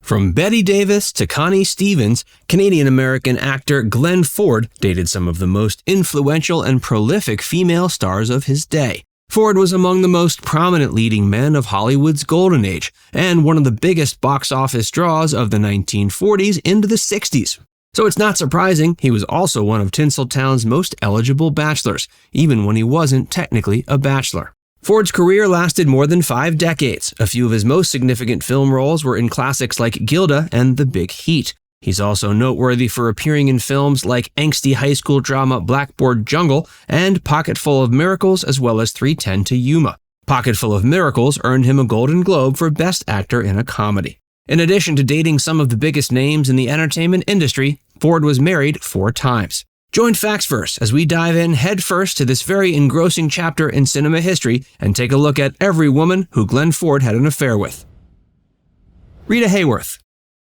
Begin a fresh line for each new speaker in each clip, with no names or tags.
From Bette Davis to Connie Stevens, Canadian-American actor Glenn Ford dated some of the most influential and prolific female stars of his day. Ford was among the most prominent leading men of Hollywood's golden age, and one of the biggest box office draws of the 1940s into the 60s. So it's not surprising he was also one of Tinsel Town's most eligible bachelors, even when he wasn't technically a bachelor. Ford's career lasted more than 5 decades. A few of his most significant film roles were in classics like Gilda and The Big Heat. He's also noteworthy for appearing in films like angsty high school drama Blackboard Jungle and Pocketful of Miracles, as well as 3:10 to Yuma. Pocketful of Miracles earned him a Golden Globe for Best Actor in a Comedy. In addition to dating some of the biggest names in the entertainment industry, Ford was married 4 times. Join Factsverse as we dive in headfirst to this very engrossing chapter in cinema history and take a look at every woman who Glenn Ford had an affair with. Rita Hayworth.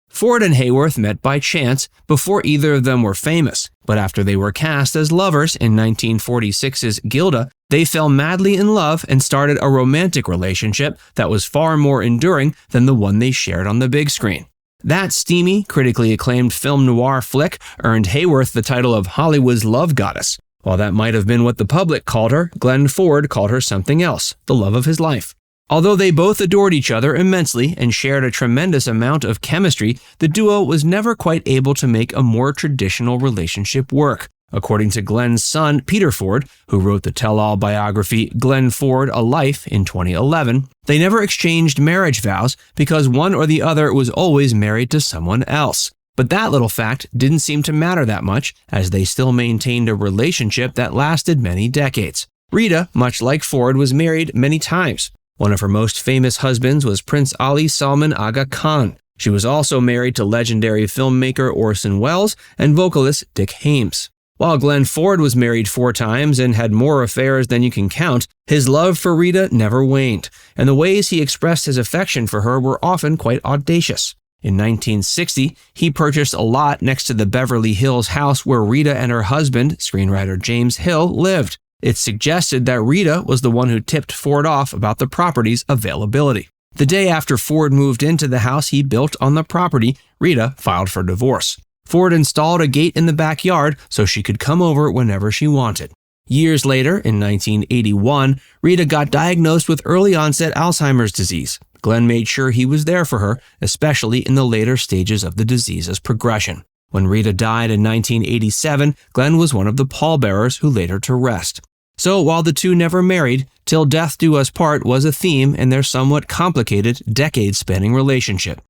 Ford and Hayworth met by chance before either of them were famous, but after they were cast as lovers in 1946's Gilda, they fell madly in love and started a romantic relationship that was far more enduring than the one they shared on the big screen. That steamy, critically acclaimed film noir flick earned Hayworth the title of Hollywood's love goddess. While that might have been what the public called her, Glenn Ford called her something else, the love of his life. Although they both adored each other immensely and shared a tremendous amount of chemistry, the duo was never quite able to make a more traditional relationship work. According to Glenn's son, Peter Ford, who wrote the tell-all biography Glenn Ford, A Life in 2011, they never exchanged marriage vows because one or the other was always married to someone else. But that little fact didn't seem to matter that much, as they still maintained a relationship that lasted many decades. Rita, much like Ford, was married many times. One of her most famous husbands was Prince Ali Salman Aga Khan. She was also married to legendary filmmaker Orson Welles and vocalist Dick Haymes. While Glenn Ford was married 4 times and had more affairs than you can count, his love for Rita never waned, and the ways he expressed his affection for her were often quite audacious. In 1960, he purchased a lot next to the Beverly Hills house where Rita and her husband, screenwriter James Hill, lived. It's suggested that Rita was the one who tipped Ford off about the property's availability. The day after Ford moved into the house he built on the property, Rita filed for divorce. Ford installed a gate in the backyard so she could come over whenever she wanted. Years later, in 1981, Rita got diagnosed with early-onset Alzheimer's disease. Glenn made sure he was there for her, especially in the later stages of the disease's progression. When Rita died in 1987, Glenn was one of the pallbearers who laid her to rest. So while the two never married, Till Death Do Us Part was a theme in their somewhat complicated, decade-spanning relationship.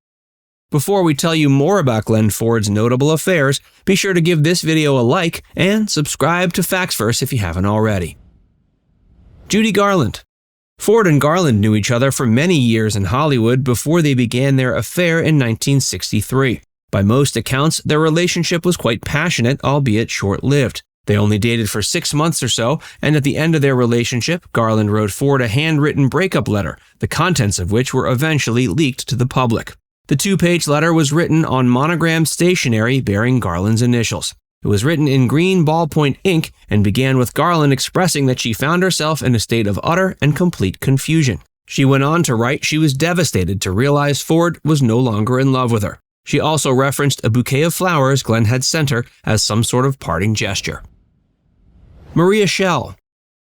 Before we tell you more about Glenn Ford's notable affairs, be sure to give this video a like and subscribe to Factsverse if you haven't already. Judy Garland. Ford and Garland knew each other for many years in Hollywood before they began their affair in 1963. By most accounts, their relationship was quite passionate, albeit short-lived. They only dated for 6 months or so, and at the end of their relationship, Garland wrote Ford a handwritten breakup letter, the contents of which were eventually leaked to the public. The 2-page letter was written on monogrammed stationery bearing Garland's initials. It was written in green ballpoint ink and began with Garland expressing that she found herself in a state of utter and complete confusion. She went on to write she was devastated to realize Ford was no longer in love with her. She also referenced a bouquet of flowers Glenn had sent her as some sort of parting gesture. Maria Schell.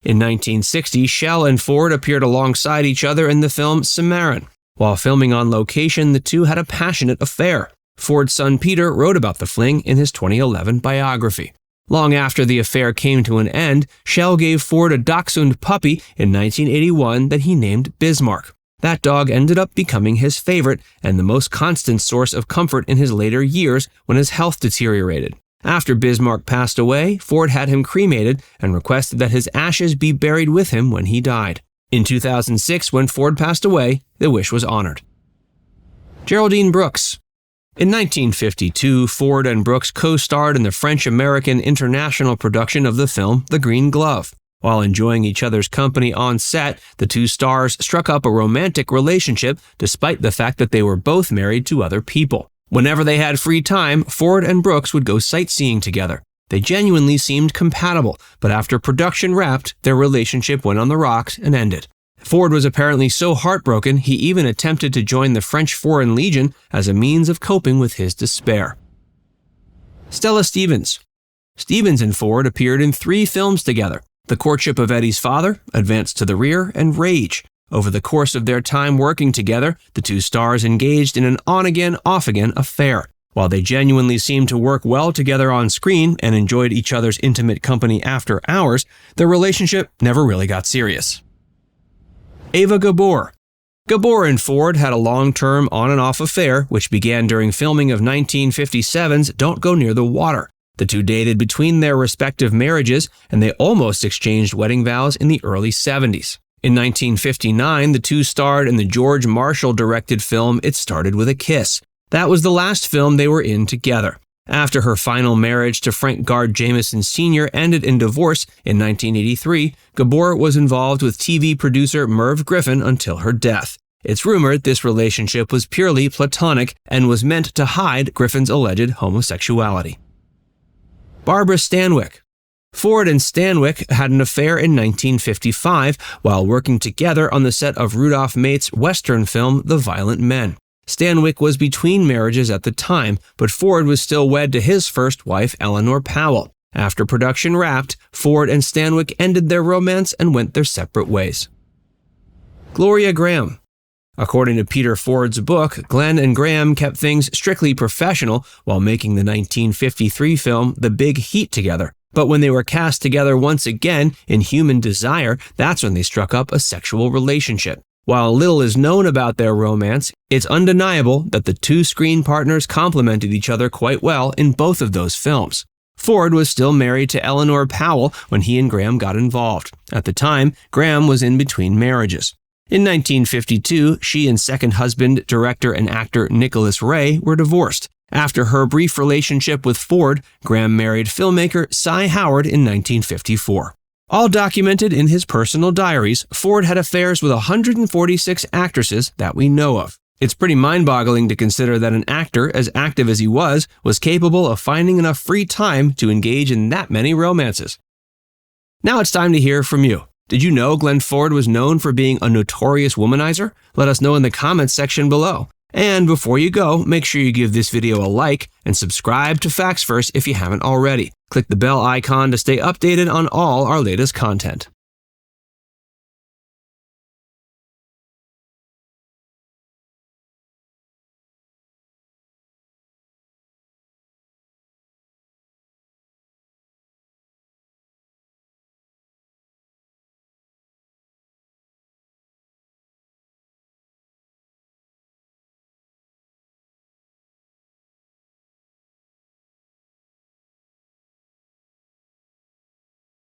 In 1960, Schell and Ford appeared alongside each other in the film Cimarron. While filming on location, the two had a passionate affair. Ford's son Peter wrote about the fling in his 2011 biography. Long after the affair came to an end, Schell gave Ford a dachshund puppy in 1981 that he named Bismarck. That dog ended up becoming his favorite and the most constant source of comfort in his later years when his health deteriorated. After Bismarck passed away, Ford had him cremated and requested that his ashes be buried with him when he died. In 2006, when Ford passed away, the wish was honored. Geraldine Brooks. In 1952, Ford and Brooks co-starred in the French-American international production of the film The Green Glove. While enjoying each other's company on set, the two stars struck up a romantic relationship despite the fact that they were both married to other people. Whenever they had free time, Ford and Brooks would go sightseeing together. They genuinely seemed compatible, but after production wrapped, their relationship went on the rocks and ended. Ford was apparently so heartbroken he even attempted to join the French Foreign Legion as a means of coping with his despair. Stella Stevens. Stevens and Ford appeared in 3 films together: The Courtship of Eddie's Father, Advance to the Rear, and Rage. Over the course of their time working together, the two stars engaged in an on-again, off-again affair. While they genuinely seemed to work well together on screen and enjoyed each other's intimate company after hours, their relationship never really got serious. Eva Gabor. Gabor and Ford had a long-term on-and-off affair, which began during filming of 1957's Don't Go Near the Water. The two dated between their respective marriages, and they almost exchanged wedding vows in the early 70s. In 1959, the two starred in the George Marshall-directed film It Started with a Kiss. That was the last film they were in together. After her final marriage to Frank Gard Jameson Sr. ended in divorce in 1983, Gabor was involved with TV producer Merv Griffin until her death. It's rumored this relationship was purely platonic and was meant to hide Griffin's alleged homosexuality. Barbara Stanwyck. Ford and Stanwyck had an affair in 1955 while working together on the set of Rudolph Mates' Western film The Violent Men. Stanwyck was between marriages at the time, but Ford was still wed to his first wife, Eleanor Powell. After production wrapped, Ford and Stanwyck ended their romance and went their separate ways. Gloria Grahame. According to Peter Ford's book, Glenn and Graham kept things strictly professional while making the 1953 film The Big Heat together. But when they were cast together once again in Human Desire, that's when they struck up a sexual relationship. While little is known about their romance, it's undeniable that the two screen partners complemented each other quite well in both of those films. Ford was still married to Eleanor Powell when he and Graham got involved. At the time, Graham was in between marriages. In 1952, she and second husband, director and actor Nicholas Ray were divorced. After her brief relationship with Ford, Graham married filmmaker Cy Howard in 1954. All documented in his personal diaries, Ford had affairs with 146 actresses that we know of. It's pretty mind-boggling to consider that an actor, as active as he was capable of finding enough free time to engage in that many romances. Now it's time to hear from you. Did you know Glenn Ford was known for being a notorious womanizer? Let us know in the comments section below. And before you go, make sure you give this video a like and subscribe to Facts First if you haven't already. Click the bell icon to stay updated on all our latest content.